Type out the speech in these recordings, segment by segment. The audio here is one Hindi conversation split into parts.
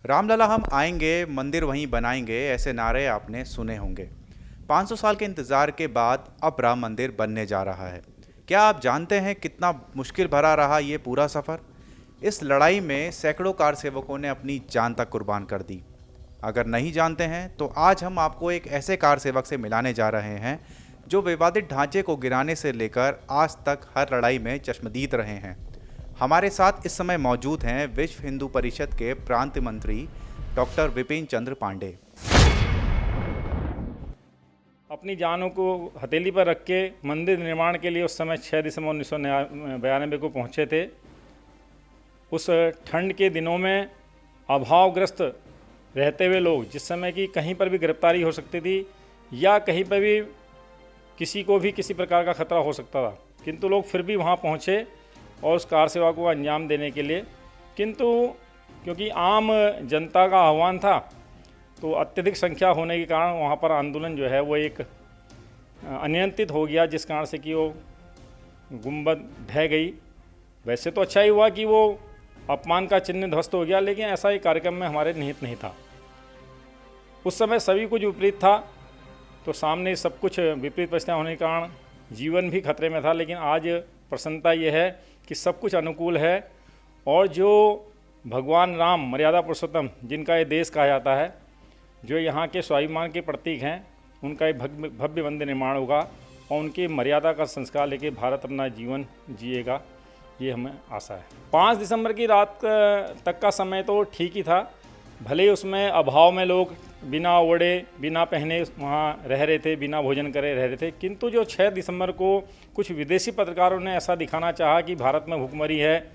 रामलला हम आएंगे, मंदिर वहीं बनाएंगे, ऐसे नारे आपने सुने होंगे। 500 साल के इंतजार के बाद अब राम मंदिर बनने जा रहा है। क्या आप जानते हैं कितना मुश्किल भरा रहा ये पूरा सफ़र? इस लड़ाई में सैकड़ों कार सेवकों ने अपनी जान तक कुर्बान कर दी। अगर नहीं जानते हैं तो आज हम आपको एक ऐसे कार सेवक से मिलाने जा रहे हैं जो विवादित ढांचे को गिराने से लेकर आज तक हर लड़ाई में चश्मदीद रहे हैं। हमारे साथ इस समय मौजूद हैं विश्व हिंदू परिषद के प्रांत मंत्री डॉक्टर विपिन चंद्र पांडे। अपनी जानों को हथेली पर रख के मंदिर निर्माण के लिए उस समय 6 दिसंबर 1992 को पहुँचे थे। उस ठंड के दिनों में अभावग्रस्त रहते हुए लोग, जिस समय की कहीं पर भी गिरफ्तारी हो सकती थी या कहीं पर भी किसी को भी किसी प्रकार का खतरा हो सकता था, किंतु लोग फिर भी वहाँ पहुँचे और उस कार सेवा को अंजाम देने के लिए। किंतु क्योंकि आम जनता का आह्वान था तो अत्यधिक संख्या होने के कारण वहाँ पर आंदोलन जो है वो एक अनियंत्रित हो गया, जिस कारण से कि वो गुंबद ढह गई। वैसे तो अच्छा ही हुआ कि वो अपमान का चिन्ह ध्वस्त हो गया, लेकिन ऐसा एक कार्यक्रम में हमारे निहित नहीं था। उस समय सभी कुछ विपरीत था, तो सामने सब कुछ विपरीत परिस्थितियाँ होने के कारण जीवन भी खतरे में था। लेकिन आज प्रसन्नता ये है कि सब कुछ अनुकूल है और जो भगवान राम मर्यादा पुरुषोत्तम, जिनका ये देश कहा जाता है, जो यहाँ के स्वाभिमान के प्रतीक हैं, उनका एक भव्य मंदिर निर्माण होगा और उनकी मर्यादा का संस्कार लेके भारत अपना जीवन जिएगा, ये हमें आशा है। 5 दिसंबर की रात तक का समय तो ठीक ही था, भले ही उसमें अभाव में लोग बिना ओढ़े बिना पहने वहाँ रह रहे थे, बिना भोजन करे रह रहे थे। किंतु जो 6 दिसंबर को कुछ विदेशी पत्रकारों ने ऐसा दिखाना चाहा कि भारत में भुखमरी है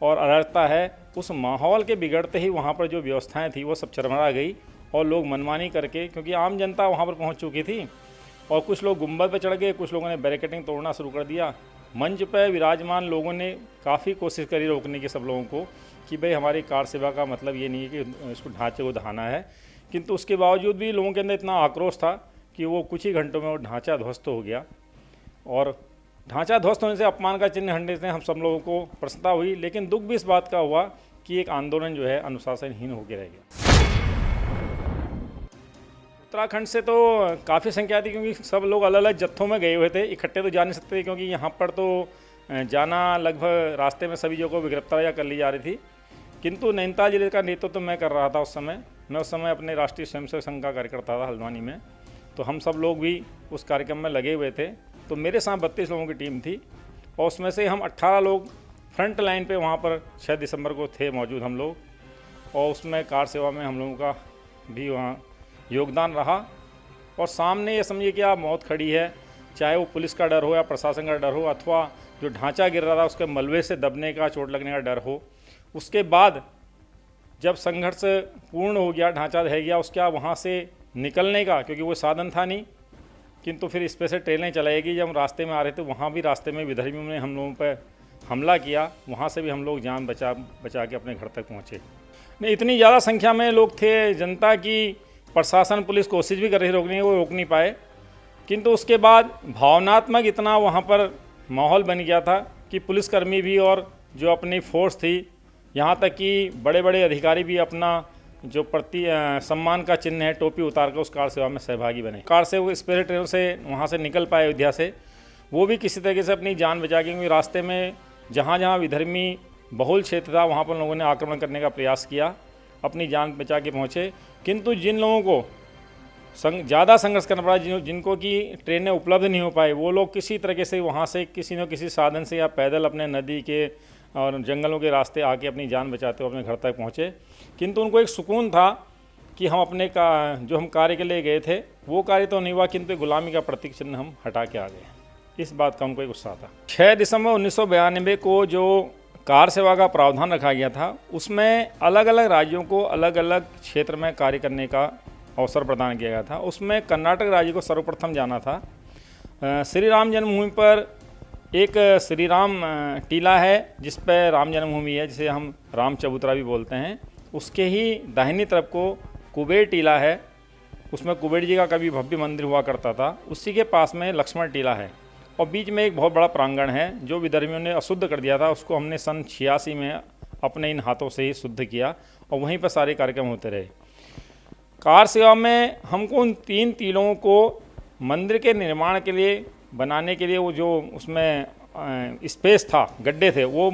और अराजकता है, उस माहौल के बिगड़ते ही वहाँ पर जो व्यवस्थाएं थी वो सब चरमरा गई और लोग मनमानी करके, क्योंकि आम जनता वहाँ पर पहुँच चुकी थी और कुछ लोग गुंबद पर चढ़ गए, कुछ लोगों ने बैरिकेडिंग तोड़ना शुरू कर दिया। मंच पर विराजमान लोगों ने काफ़ी कोशिश करी रोकने की सब लोगों को कि भाई हमारी कार सेवा का मतलब ये नहीं है कि इसको ढांचे को दहाना है। किंतु उसके बावजूद भी लोगों के अंदर इतना आक्रोश था कि वो कुछ ही घंटों में वो ढांचा ध्वस्त हो गया और ढांचा ध्वस्त होने से अपमान का चिन्ह हटने से हम सब लोगों को प्रसन्नता हुई। लेकिन दुख भी इस बात का हुआ कि एक आंदोलन जो है अनुशासनहीन होकर रह गया। उत्तराखंड से तो काफ़ी संख्या थी, क्योंकि सब लोग अलग अलग जत्थों में गए हुए थे, इकट्ठे तो जा नहीं सकते थे, क्योंकि यहाँ पर तो जाना लगभग रास्ते में सभी जगहों को गिरफ्तार या कर ली जा रही थी। किंतु नैनीताल जिले का नेतृत्व तो मैं कर रहा था उस समय। मैं उस समय अपने राष्ट्रीय स्वयंसेवक संघ का कार्यकर्ता था हल्द्वानी में, तो हम सब लोग भी उस कार्यक्रम में लगे हुए थे। तो मेरे साथ 32 लोगों की टीम थी और उसमें से हम 18 लोग फ्रंट लाइन पे वहाँ पर 6 दिसंबर को थे मौजूद हम लोग, और उसमें कार सेवा में हम लोगों का भी वहाँ योगदान रहा। और सामने ये समझिए कि आप मौत खड़ी है, चाहे वो पुलिस का डर हो या प्रशासन का डर हो, अथवा जो ढांचा गिर रहा था उसके मलबे से दबने का, चोट लगने का डर हो। उसके बाद जब संघर्ष पूर्ण हो गया, ढांचा रह गया, उसके बाद वहाँ से निकलने का, क्योंकि वो साधन था नहीं, किंतु फिर स्पेशल ट्रेनें चलाएगी। जब हम रास्ते में आ रहे थे, वहाँ भी रास्ते में विधर्मियों ने हम लोगों पर हमला किया, वहाँ से भी हम लोग जान बचा के अपने घर तक पहुँचे। नहीं, इतनी ज़्यादा संख्या में लोग थे, जनता की प्रशासन पुलिस कोशिश भी कर रही रोकने की, वो रोक नहीं पाए। किंतु उसके बाद भावनात्मक इतना वहाँ पर माहौल बन गया था कि पुलिसकर्मी भी और जो अपनी फोर्स थी, यहाँ तक कि बड़े बड़े अधिकारी भी अपना जो सम्मान का चिन्ह है टोपी उतार कर उस कार सेवा में सहभागी बने। कार से वो स्पेशल ट्रेनों से वहाँ से निकल पाए अयोध्या से, वो भी किसी तरीके से अपनी जान बचा के, क्योंकि रास्ते में जहाँ जहाँ विधर्मी बहुल क्षेत्र था वहाँ पर लोगों ने आक्रमण करने का प्रयास किया, अपनी जान बचा के पहुँचे। किंतु जिन लोगों को ज़्यादा संघर्ष करना पड़ा, जिनको कि ट्रेनें उपलब्ध नहीं हो पाई, वो लोग किसी तरीके से वहाँ से किसी न किसी साधन से या पैदल अपने नदी के और जंगलों के रास्ते आके अपनी जान बचाते हुए अपने घर तक पहुँचे। किंतु उनको एक सुकून था कि हम अपने जो हम कार्य के लिए गए थे वो कार्य तो नहीं हुआ, किंतु गुलामी का प्रतीक चिन्ह हम हटा के आ गए। इस बात का उनको एक गुस्सा था। 6 दिसंबर 1992 को जो कार सेवा का प्रावधान रखा गया था, उसमें अलग अलग राज्यों को अलग अलग क्षेत्र में कार्य करने का अवसर प्रदान किया गया था। उसमें कर्नाटक राज्य को सर्वप्रथम जाना था। श्री राम जन्मभूमि पर एक श्री राम टीला है, जिस पर राम जन्मभूमि है, जिसे हम राम चबूतरा भी बोलते हैं। उसके ही दाहिनी तरफ को कुबेर टीला है, उसमें कुबेर जी का कभी भव्य मंदिर हुआ करता था। उसी के पास में लक्ष्मण टीला है और बीच में एक बहुत बड़ा प्रांगण है जो विधर्मियों ने अशुद्ध कर दिया था। उसको हमने सन 86 में अपने इन हाथों से ही शुद्ध किया और वहीं पर सारे कार्यक्रम होते रहे। कार सेवा में हमको उन 3 टीलों को मंदिर के निर्माण के लिए बनाने के लिए वो जो उसमें स्पेस था, गड्ढे थे, वो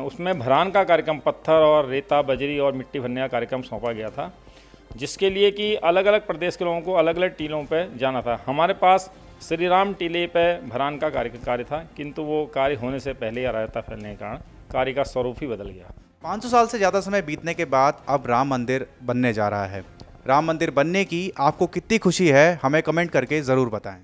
उसमें भरान का कार्यक्रम, पत्थर और रेता बजरी और मिट्टी भरने का कार्यक्रम सौंपा गया था, जिसके लिए कि अलग अलग प्रदेश के लोगों को अलग अलग टीलों पर जाना था। हमारे पास श्री राम टीले पर भरान का कार्य था, किंतु वो कार्य होने से पहले ही अराजकता फैलने के कारण कार्य का स्वरूप ही बदल गया। 500 साल से ज़्यादा समय बीतने के बाद अब राम मंदिर बनने जा रहा है। राम मंदिर बनने की आपको कितनी खुशी है, हमें कमेंट करके ज़रूर बताएं।